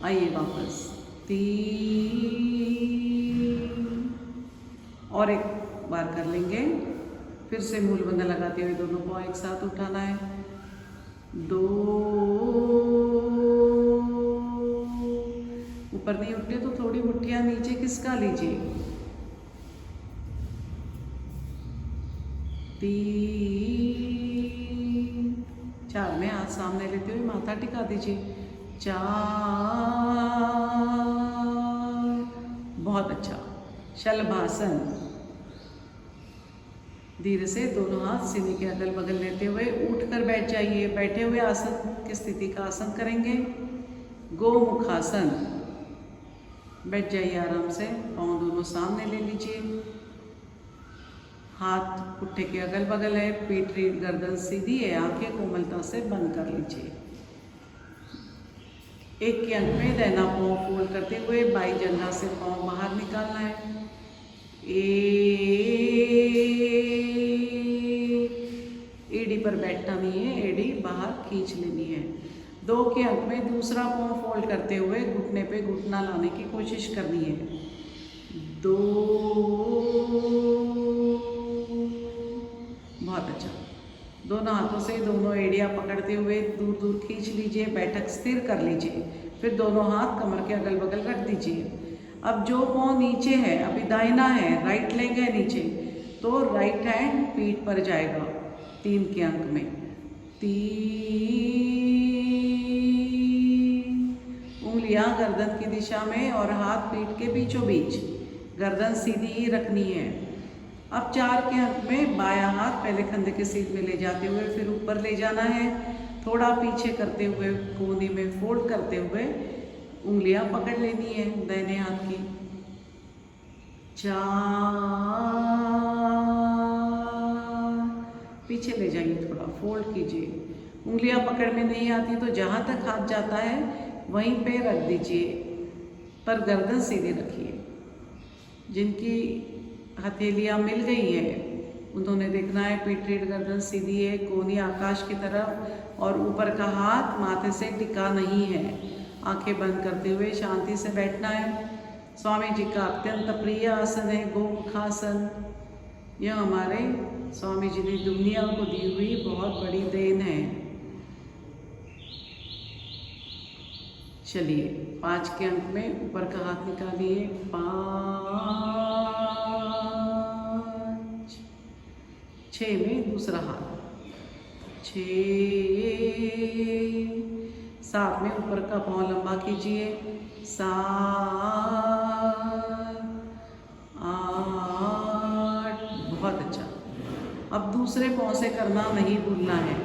आइए वापस। 3, और एक बार कर लेंगे। फिर से मूल बंधा लगाते हुए दोनों पाँव एक साथ उठाना है। 2, ऊपर नहीं उठते तो थोड़ी मुट्ठियाँ नीचे खिसका लीजिए। 3, 4 में हाथ सामने लेते हुए माथा टिका दीजिए। 4, बहुत अच्छा। शलभासन, धीरे से दोनों हाथ सीने के अगल बगल लेते हुए उठकर बैठ जाइए। बैठे हुए आसन की स्थिति का आसन करेंगे। गोमुखासन, बैठ जाइए आराम से, पाँव दोनों सामने ले लीजिए, हाथ पुट्ठे के अगल बगल है, पीठ रीढ़ गर्दन सीधी है, आंखें कोमलता से बंद कर लीजिए। 1 के अंक में दाहिना पाँव फोल्ड करते हुए बाई जंघा से पाँव बाहर निकालना है। एड़ी पर बैठना नहीं है, एड़ी बाहर खींच लेनी है। 2 के अंक में दूसरा पाँव फोल्ड करते हुए घुटने पे घुटना लाने की कोशिश करनी है। 2, बहुत अच्छा। दोनों हाथों से दोनों एड़ियाँ पकड़ते हुए दूर दूर खींच लीजिए, बैठक स्थिर कर लीजिए। फिर दोनों हाथ कमर के अगल बगल रख दीजिए। अब जो पाँव नीचे है, अभी दाहिना है, राइट लेग है नीचे, तो राइट हैंड पीठ पर जाएगा 3 के अंक में। 3, उंगलियां गर्दन की दिशा में और हाथ पीठ के बीचों बीच, गर्दन सीधी ही रखनी है। अब 4 के अंक में बायां हाथ पहले कंधे के सीध में ले जाते हुए फिर ऊपर ले जाना है, थोड़ा पीछे करते हुए कोहनी में फोल्ड करते हुए उंगलियां पकड़ लेनी है दाहिने हाथ की। 4, पीछे ले जाइए, थोड़ा फोल्ड कीजिए। उंगलियां पकड़ में नहीं आती तो जहाँ तक हाथ जाता है वहीं पे रख दीजिए, पर गर्दन सीधी रखिए। जिनकी हथेलियाँ मिल गई है उन्होंने देखना है पीठ रीढ़ गर्दन सीधी है, कोहनी आकाश की तरफ, और ऊपर का हाथ माथे से टिका नहीं है। आंखें बंद करते हुए शांति से बैठना है। स्वामी जी का अत्यंत प्रिय आसन है गोमुखासन। यह हमारे स्वामी जी ने दुनिया को दी हुई बहुत बड़ी देन है। चलिए 5 के अंक में ऊपर का हाथ निकालिए। 5, 6 में दूसरा हाथ, 6, 7 में ऊपर का पाँव लंबा कीजिए। 7, 8, बहुत अच्छा। अब दूसरे पाँव से करना नहीं भूलना है।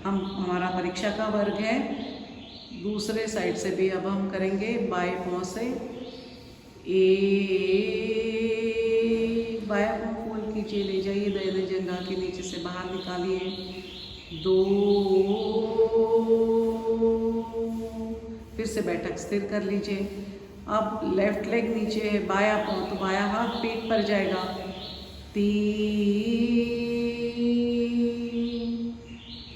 हमारा परीक्षा का वर्ग है, दूसरे साइड से भी अब हम करेंगे। बाएं पाँव से बायां पाँव फोल्ड कीजिए, ले जाइए दाहिने जंघा के नीचे से बाहर निकालिए। 2, फिर से बैठक स्थिर कर लीजिए। अब लेफ्ट लेग नीचे है, बायां पाँव, तो बायां हाथ पीठ पर जाएगा। 3,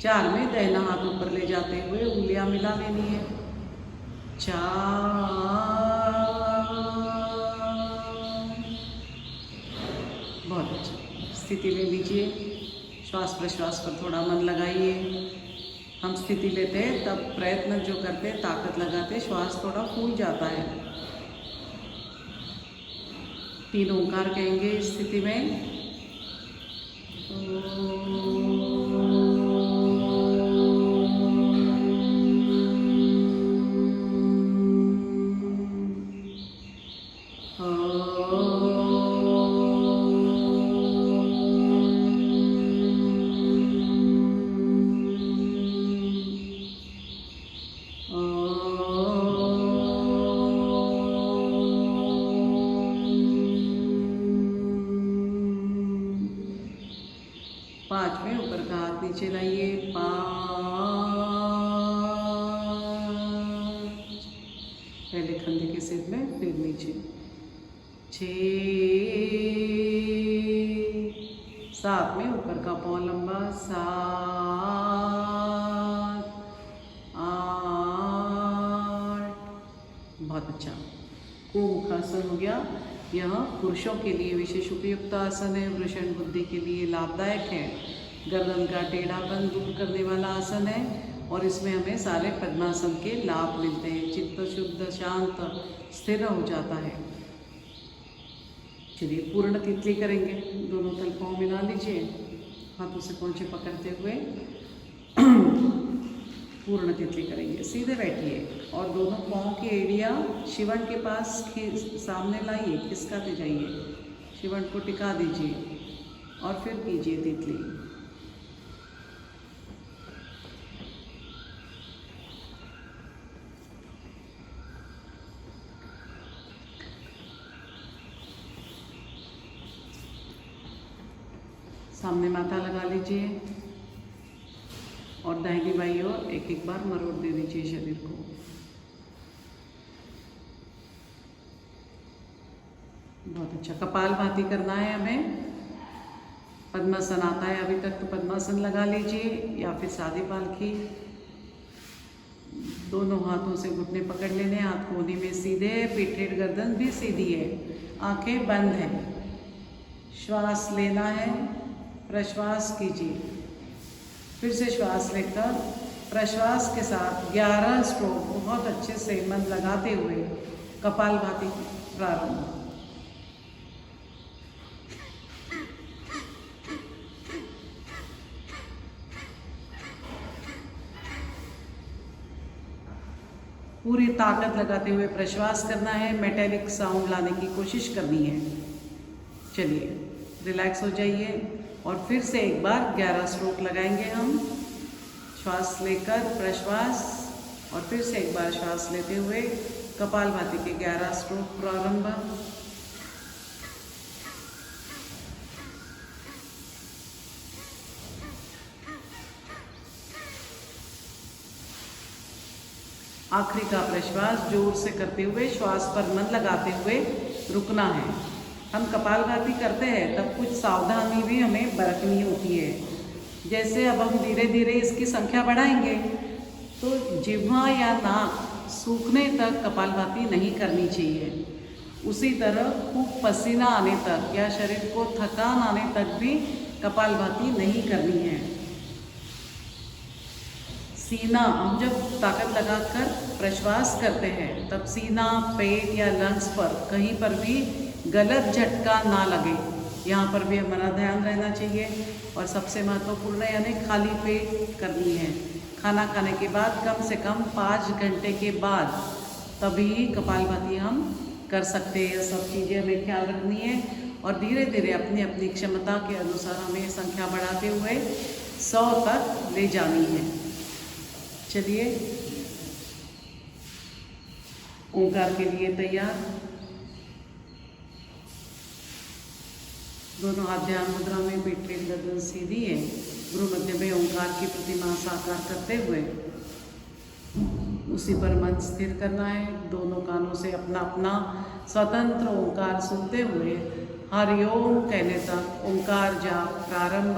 4 में दाहिना हाथ ऊपर ले जाते हुए उंगलियां मिला लेनी है। 4, बहुत अच्छा। स्थिति ले लीजिए, श्वास प्रश्वास पर थोड़ा मन लगाइए। हम स्थिति लेते हैं तब प्रयत्न जो करते हैं, ताकत लगाते, श्वास थोड़ा फूल जाता है। 3 ओंकार कहेंगे इस स्थिति में। में ऊपर का हाथ नीचे लाइए। 5, पहले कंधे के सिर में, फिर नीचे। 6, 7 में ऊपर का पाँव लंबा। 7, 8, बहुत अच्छा। गोमुखासन हो गया। यह पुरुषों के लिए विशेष उपयुक्त आसन है, वृषण बुद्धि के लिए लाभदायक है। गर्दन का टेढ़ापन दूर करने वाला आसन है और इसमें हमें सारे पद्मासन के लाभ मिलते हैं। चित्त शुद्ध, शांत, स्थिर हो जाता है। चलिए पूर्ण तितली करेंगे। दोनों तल पाँव मिला लीजिए, हाथों से पोंछे पकड़ते हुए पूर्ण तितली करेंगे। सीधे बैठिए और दोनों पाँव की एड़ियाँ शिवण के पास सामने लाइए, खिसकाते जाइए, शिवण को टिका दीजिए और फिर कीजिए तितली। सामने माथा लगा लीजिए और दाहिनी बाई ओर एक एक बार मरोड़ दे दीजिए शरीर को। बहुत अच्छा। कपालभाति करना है हमें। पद्मासन आता है अभी तक तो पद्मासन लगा लीजिए या फिर सादी पालकी। दोनों हाथों से घुटने पकड़ लेने, हाथ कोहनी में सीधे, पीठ गर्दन भी सीधी है, आंखें बंद हैं। श्वास लेना है, प्रश्वास कीजिए। फिर से श्वास लेकर प्रश्वास के साथ 11 स्ट्रोक बहुत अच्छे से मन लगाते हुए कपालभाति प्रारंभ। पूरी ताकत लगाते हुए प्रश्वास करना है, मेटेलिक साउंड लाने की कोशिश करनी है। चलिए रिलैक्स हो जाइए और फिर से एक बार 11 स्ट्रोक लगाएंगे हम। श्वास लेकर प्रश्वास और फिर से एक बार श्वास लेते हुए कपालभाति के 11 स्ट्रोक प्रारंभ। आखिरी का प्रश्वास जोर से करते हुए श्वास पर मन लगाते हुए रुकना है। हम कपालभाति करते हैं तब कुछ सावधानी भी हमें बरतनी होती है। जैसे अब हम धीरे धीरे इसकी संख्या बढ़ाएंगे तो जिह्वा या नाक सूखने तक कपालभाति नहीं करनी चाहिए। उसी तरह खूब पसीना आने तक या शरीर को थकान आने तक भी कपालभाति नहीं करनी है। सीना, हम जब ताकत लगाकर प्रश्वास करते हैं तब सीना, पेट या लंग्स पर कहीं पर भी गलत झटका ना लगे, यहाँ पर भी हमारा ध्यान रहना चाहिए। और सबसे महत्वपूर्ण यानी खाली पेट करनी है। खाना खाने के बाद कम से कम 5 घंटे के बाद तभी कपालभाति हम कर सकते हैं। सब चीज़ें हमें ख्याल रखनी है और धीरे धीरे अपनी अपनी क्षमता के अनुसार हमें संख्या बढ़ाते हुए 100 तक ले जानी है। चलिए ओंकार के लिए तैयार। दोनों हाथ ध्यान मुद्रा में, पीठ गर्दन सीधी है। गुरु मध्य में ओंकार की प्रतिमा साकार करते हुए उसी पर मन स्थिर करना है। दोनों कानों से अपना अपना स्वतंत्र ओंकार सुनते हुए हरिओम कहने तक ओंकार जाप प्रारंभ।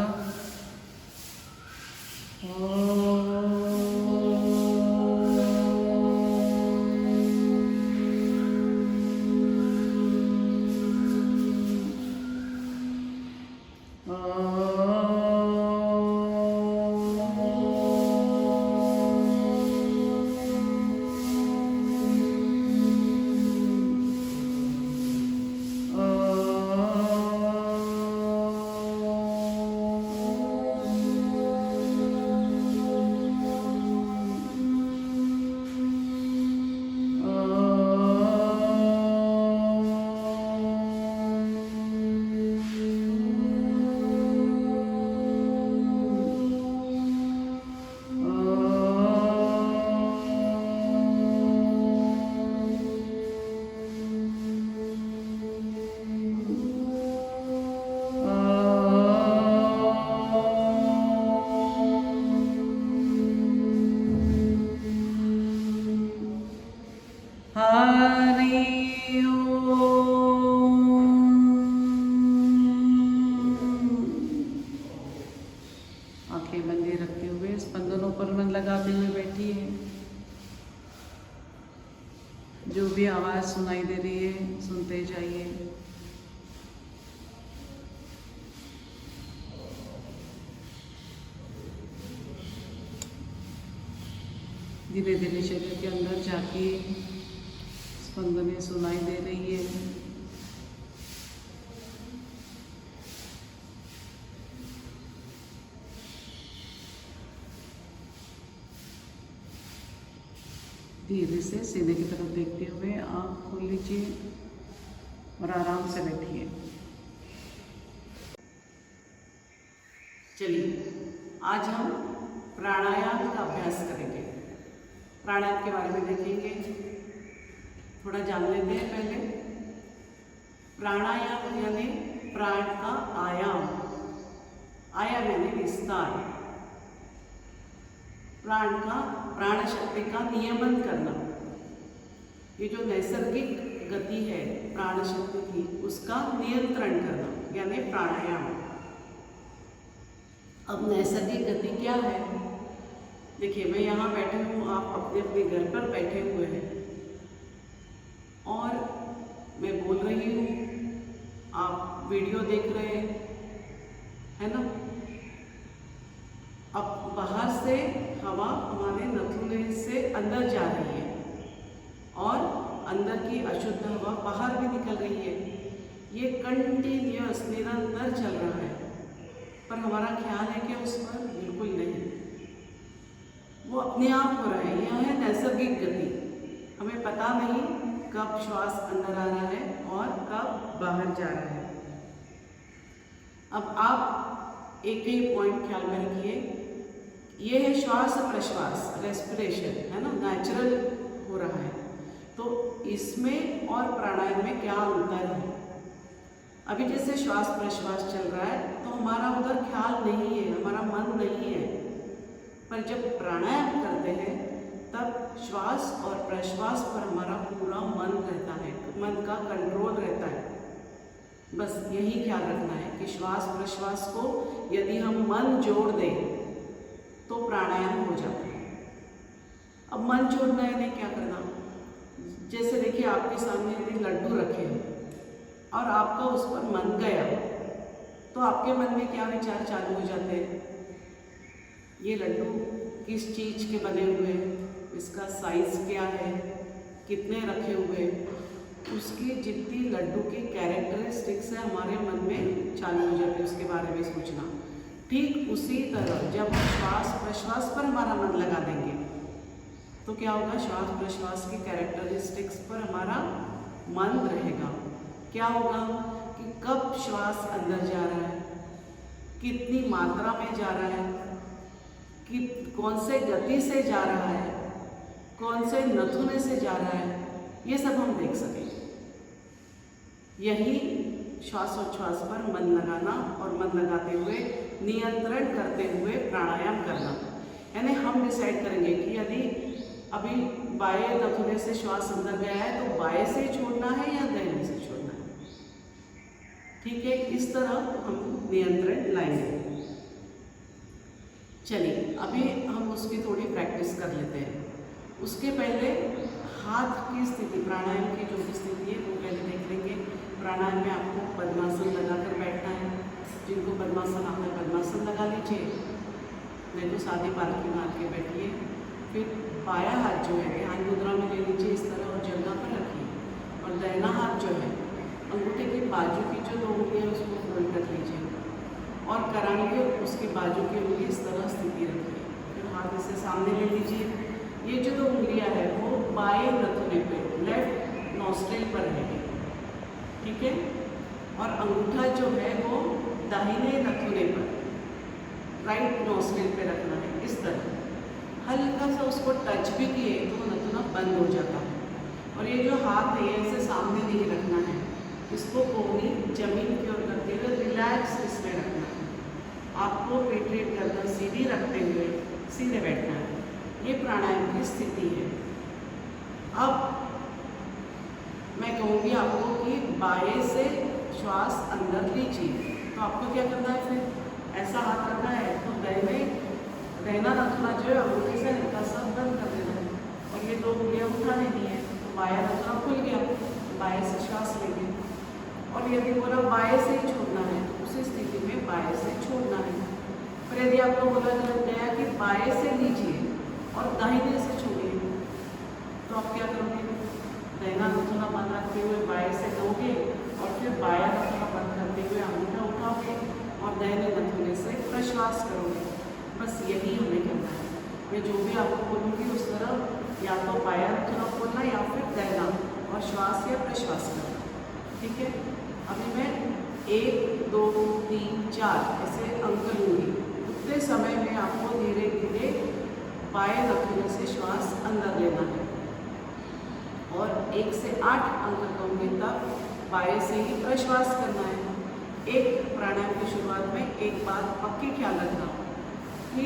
आंखें बंदी रखते हुए स्पंदनों पर मन लगाते हुए बैठिए। जो भी आवाज़ सुनाई दे रही है सुनते जाइए। धीरे धीरे शरीर के अंदर जाके स्पंदनें सुनाई दे रही है। धीरे से सीने की तरफ देखते हुए आँख खोल लीजिए और आराम से बैठिए। चलिए आज हम प्राणायाम का अभ्यास करेंगे। प्राणायाम के बारे में देखेंगे, थोड़ा जान लेते हैं पहले। प्राणायाम यानी प्राण का आयाम, आयाम यानी विस्तार, प्राण शक्ति का नियमन करना। ये जो नैसर्गिक गति है प्राण शक्ति की, उसका नियंत्रण करना यानी प्राणायाम। अब नैसर्गिक गति क्या है? देखिए, मैं यहाँ बैठी हूँ, आप अपने अपने घर पर बैठे हुए हैं और मैं बोल रही हूँ, आप वीडियो देख रहे हैं ना। अब बाहर से हवा हमारे नथुने से अंदर जा रही है और अंदर की अशुद्ध हवा बाहर भी निकल रही है। ये कंटिन्यूअस निरंतर चल रहा है, पर हमारा ख्याल है कि उस पर बिल्कुल नहीं, वो अपने आप हो रहा है। यह है नैसर्गिक गति। हमें पता नहीं कब श्वास अंदर आ रहा है और कब बाहर जा रहा है। अब आप एक ही पॉइंट ख्याल में रखिए, ये है श्वास प्रश्वास, रेस्पिरेशन है ना, नेचुरल हो रहा है। तो इसमें और प्राणायाम में क्या अंतर है? अभी जैसे श्वास प्रश्वास चल रहा है तो हमारा उधर ख्याल नहीं है, हमारा मन नहीं है। पर जब प्राणायाम करते हैं तब श्वास और प्रश्वास पर हमारा पूरा मन रहता है, मन का कंट्रोल रहता है। बस यही ख्याल रखना है कि श्वास प्रश्वास को यदि हम मन जोड़ दें तो प्राणायाम हो जाता है। अब मन जोड़ना है नहीं, क्या करना? जैसे देखिए, आपके सामने यदि लड्डू रखे हैं और आपका उस पर मन गया तो आपके मन में क्या विचार चालू हो जाते हैं? ये लड्डू किस चीज़ के बने हुए हैं, इसका साइज़ क्या है, कितने रखे हुए, उसकी जितनी लड्डू की कैरेक्टरिस्टिक्स है हमारे मन में चालू हो जाती है, उसके बारे में सोचना। ठीक उसी तरह जब हम श्वास प्रश्वास पर हमारा मन लगा देंगे तो क्या होगा? श्वास प्रश्वास की कैरेक्टरिस्टिक्स पर हमारा मन रहेगा। क्या होगा कि कब श्वास अंदर जा रहा है, कितनी मात्रा में जा रहा है, कि कौन से गति से जा रहा है, कौन से नथुने से जा रहा है, ये सब हम देख सकें। यही श्वासोच्छ्वास पर मन लगाना और मन लगाते हुए नियंत्रण करते हुए प्राणायाम करना। यानी हम डिसाइड करेंगे कि यदि अभी बाएं नथुने से श्वास अंदर गया है तो बाएं से छोड़ना है या दाहिने से छोड़ना है। ठीक है, इस तरह हम नियंत्रण लाएंगे। चलिए अभी हम उसकी थोड़ी प्रैक्टिस कर लेते हैं। उसके पहले हाथ की स्थिति, प्राणायाम की जो भी स्थिति है वो पहले देख लेंगे। प्राणायाम में आपको पद्मासन लगाकर बैठना है। जिनको पद्मासन आता है पद्मासन लगा लीजिए, नहीं तो सादी पालकी मार के बैठिए। फिर बायां हाथ जो है ध्यान मुद्रा में ले लीजिए इस तरह और जगह पर रखिए, और दाहिना हाथ जो है अंगूठे की बाजू की जो 2 उंगलियाँ उसको फोल्ड कर लीजिए और करांगे उसकी बाजू की उंगली इस तरह स्थिति रखिए। फिर हाथ इसे सामने ले लीजिए। ये जो 2 उंगलियाँ है वो बाएं नथुने पे, लेफ्ट नॉस्ट्रिल पर रहेगी, ठीक है। और अंगूठा जो है वो दाहिने नथुने पर, राइट नॉस्ट्रिल पे रखना है इस तरह। हल्का सा उसको टच भी किए तो नथुना बंद हो जाता है। और ये जो हाथ है इसे सामने नहीं रखना है, इसको कोहनी जमीन की ओर करते हुए रिलैक्स इसमें रखना है। आपको पेट गर्दन सीधी रखते हुए सीधे बैठना है। ये प्राणायाम की स्थिति है। अब मैं कहूँगी आपको कि बाएं से श्वास अंदर लीजिए, तो आपको क्या करना है? फिर ऐसा हाथ रखना है तो दाहिना नथुना जो है अंगूठे से हल्का सा बंद कर देना है और ये 2 उंगलियाँ उठा लेनी है। तो बायां नथुना खुल गया, बाएं से श्वास लेंगे। और यदि बोला बाएं से ही छोड़ना है तो उसी स्थिति में बाएं से छोड़ना है। पर यदि आपको बोला गया कि बाएं से लीजिए और दाहिने से छोड़िए, तो आप क्या करोगे? दाहिना नथुना बंद रखते हुए बाएं से दोगे और फिर बायां नथुना बंद करते हुए अंगूठा उठाओगे और दाहिने नथुने से प्रश्वास करोगे। बस यही हमें करना है। मैं जो भी आपको बोलूँगी उस तरह या तो बायां रखना खोलना या फिर दाहिना, और श्वास या प्रश्वास करना। ठीक है, अभी मैं 1 2 3 4 ऐसे अंक लूँगी। उतने समय में आपको धीरे धीरे बाएं नखुने से श्वास अंदर लेना है, और 1 से 8 अंक कहूँगी तब बाएं से ही प्रश्वास करना है। एक प्राणायाम की शुरुआत में एक बात पक्की ख्याल रखना कि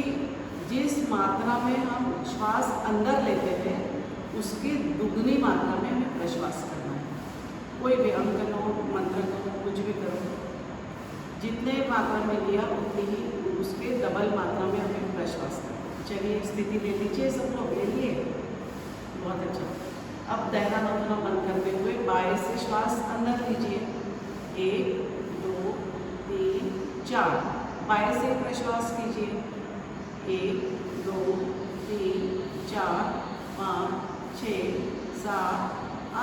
जिस मात्रा में हम श्वास अंदर लेते हैं उसकी दुगनी मात्रा में हमें प्रश्वास करना है। कोई भी अंक लो, मंत्र लो, कुछ भी करो, जितने मात्रा में लिया उतनी ही उसके डबल मात्रा में हमें प्रश्वास करना है। चलिए स्थिति ले लीजिए सब लोग, ले लिए, बहुत अच्छा। अब दाहिना नखुना बंद करते हुए बाएं से श्वास अंदर लीजिए। 1 2 3 4 बाएं से प्रश्वास कीजिए। 1 2 3 4 5 6 7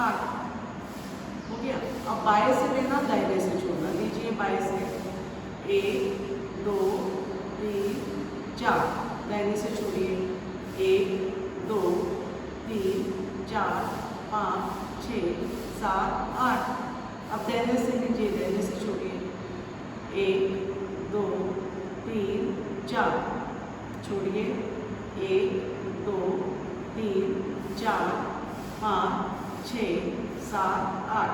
8 हो गया। अब बाएं से लेना, दाहिने से छोड़ना। लीजिए बाएं से 1 2 3 4, दाहिने से छोड़िए 1 2 3 4 5 6 7 8। अब दाहिने से लीजिए, दाहिने से छोड़िए 1 2 3 4, छोड़िए 1 2 3 4 5 6 7 8।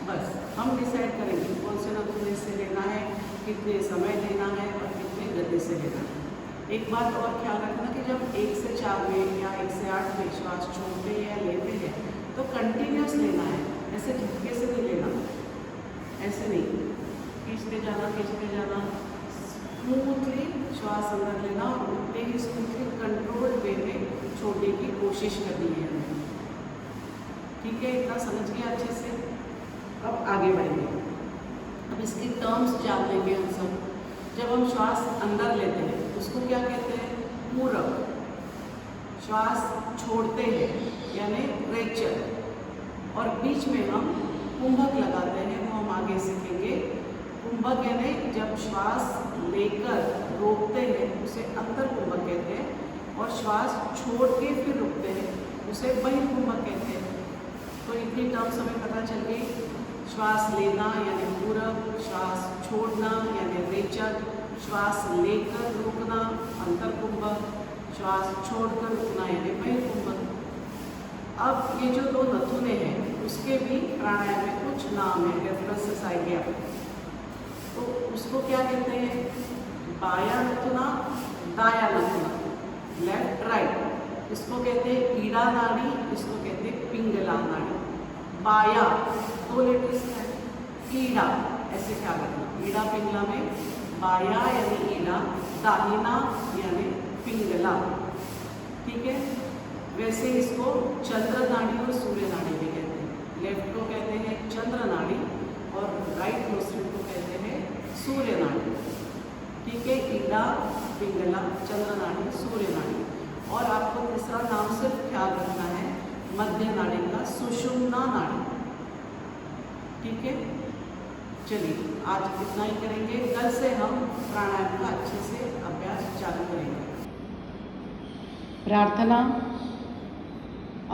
बस हम डिसाइड करेंगे कौन से नखुने से लेना है, कितने समय लेना है और कितने गति से लेना है। एक बात और ख्याल रखना कि जब 1 से 4 में या 1 से 8 में श्वास छोड़ते हैं या लेते हैं तो कंटिन्यूस लेना है, ऐसे झटके से नहीं लेना, ऐसे नहीं खींचते जाना, स्मूथली श्वास अंदर लेना और उतने ही स्मूथली कंट्रोल्ड वे में छोड़ने की कोशिश करनी है हमें। ठीक है, इतना समझ गया अच्छे से। अब आगे बढ़ेंगे, अब इसकी टर्म्स जान लेंगे हम सब। जब हम श्वास अंदर लेते हैं उसको क्या कहते हैं? पूरक। श्वास छोड़ते हैं यानी रेचर, और बीच में हम कुंभक लगाते हैं, वो हम आगे सीखेंगे। कुंभक यानी जब श्वास लेकर रोकते हैं उसे अंतर कुंभक कहते हैं, और श्वास छोड़ के फिर रुकते हैं उसे बहिर्कुंभक कहते हैं। तो इतनी टर्म्स हमें पता चल गई। श्वास लेना यानी पूरक, श्वास छोड़ना यानी रेचक, श्वास लेकर रुकना अंतर कुंभक, श्वास छोड़कर रुकना यानी बहिर्कुंभक। अब ये जो 2 नथुने हैं उसके भी प्राणायाम में कुछ नाम है, रेफरेंसेस आएंगे आपको। तो उसको क्या कहते हैं? बायां नथुना, दायां नथुना, लेफ्ट राइट। इसको कहते हैं ईड़ा नाड़ी, इसको कहते हैं पिंगला नाड़ी। बाया 2 लेटर्स है, ईड़ा, ऐसे ख्याल रखना। ईड़ा पिंगला में बाया यानी ईड़ा, दाहिना यानी पिंगला। ठीक है, वैसे इसको चंद्र नाड़ी और सूर्य नाड़ी भी कहते हैं। लेफ्ट को कहते हैं चंद्र नाड़ी और राइट नोस्ट्रल को कहते हैं सूर्य नाड़ी। ठीक है, ईड़ा पिंगला, चंद्र नाड़ी, सूर्य नाड़ी। और आपको तीसरा नाम सिर्फ ख्याल रखना है मध्य नाड़ी का, सुषुम्ना नाड़ी। ठीक है, चलिए आज इतना ही करेंगे। कल से हम प्राणायाम का अच्छे से अभ्यास चालू करेंगे। प्रार्थना।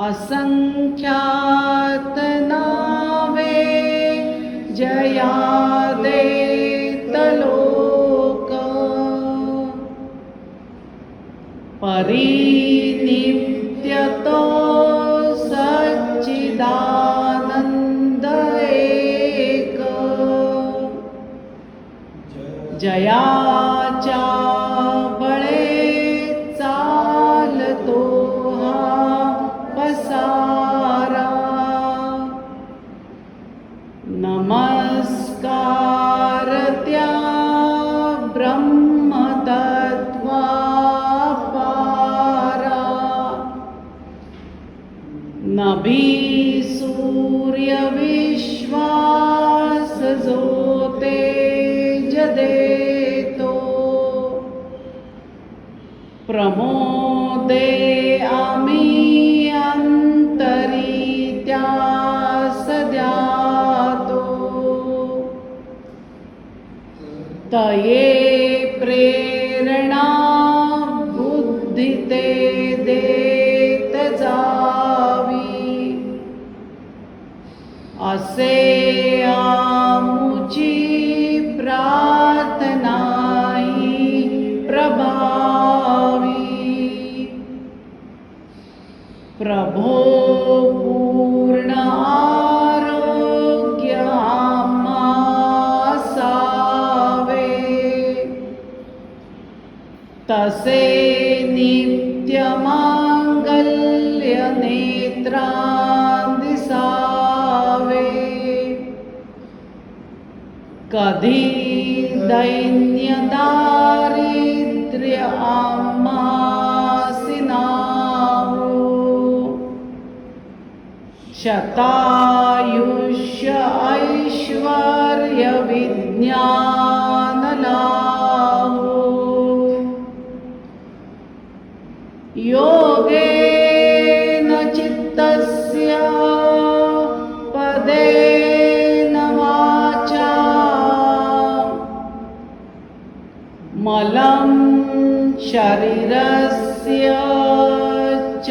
असंख्यात नावे जया दे तलोक, परिनित्यतो सच्चिदानंद एक, जयाचा बळे चालतो हा पसारा, नमस्कार त्या ब्रह्मतत्वापारा, नभी सूर्य विश्वास जो तेज देतो, प्रमोदे आम्ही अंतरी त्यास द्यातो, तये प्रेरणा बुद्धी ते देत जा असे आमुची प्रार्थना ही प्रभावी, प्रभो पूर्ण आरोग्य आम्हा असावे, तसे नित्य मांगल्य नेत्रां दिसावे, कधी दैन्य दारिद्र्य आम्हासी नाहो, शतायुष्य ऐश्वर्य विज्ञान लाहो, योगेन चित्तस्य पदेन वाचा, मलं शरीरस्य च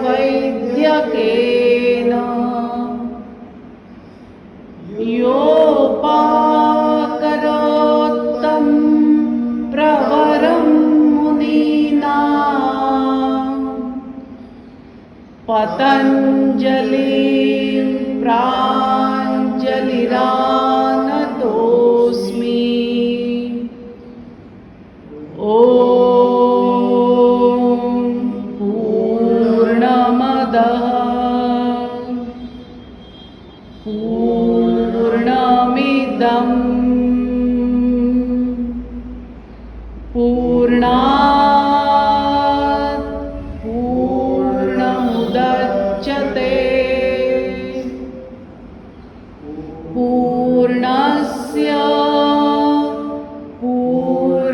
वैद्यकेन, योपाकरोत्तं प्रवरं मुनीनां, पतञ्जलिं प्राञ्जलिरानतोऽस्मि। ॐ पूर्णमदः पूर्णमिदं पूर्णात् पूर्णमुदच्यते, पूर्णस्य पूर्णमादाय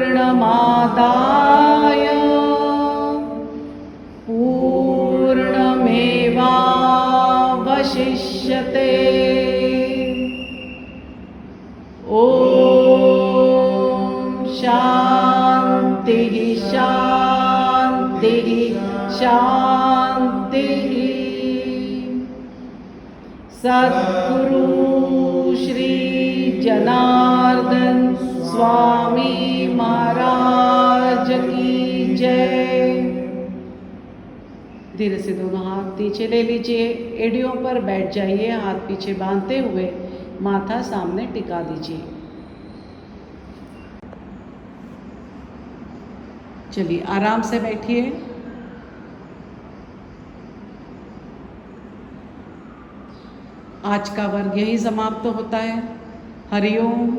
पूर्णमेवावशिष्यते। ॐ शान्तिः शान्तिः शान्तिः। सद्गुरु श्री जनार्दन स्वामी महाराज की जय। धीरे से दोनों हाथ नीचे ले लीजिए, एड़ियों पर बैठ जाइए, हाथ पीछे बांधते हुए माथा सामने टिका दीजिए। चलिए आराम से बैठिए। आज का वर्ग यही समाप्त होता है। हरिओम।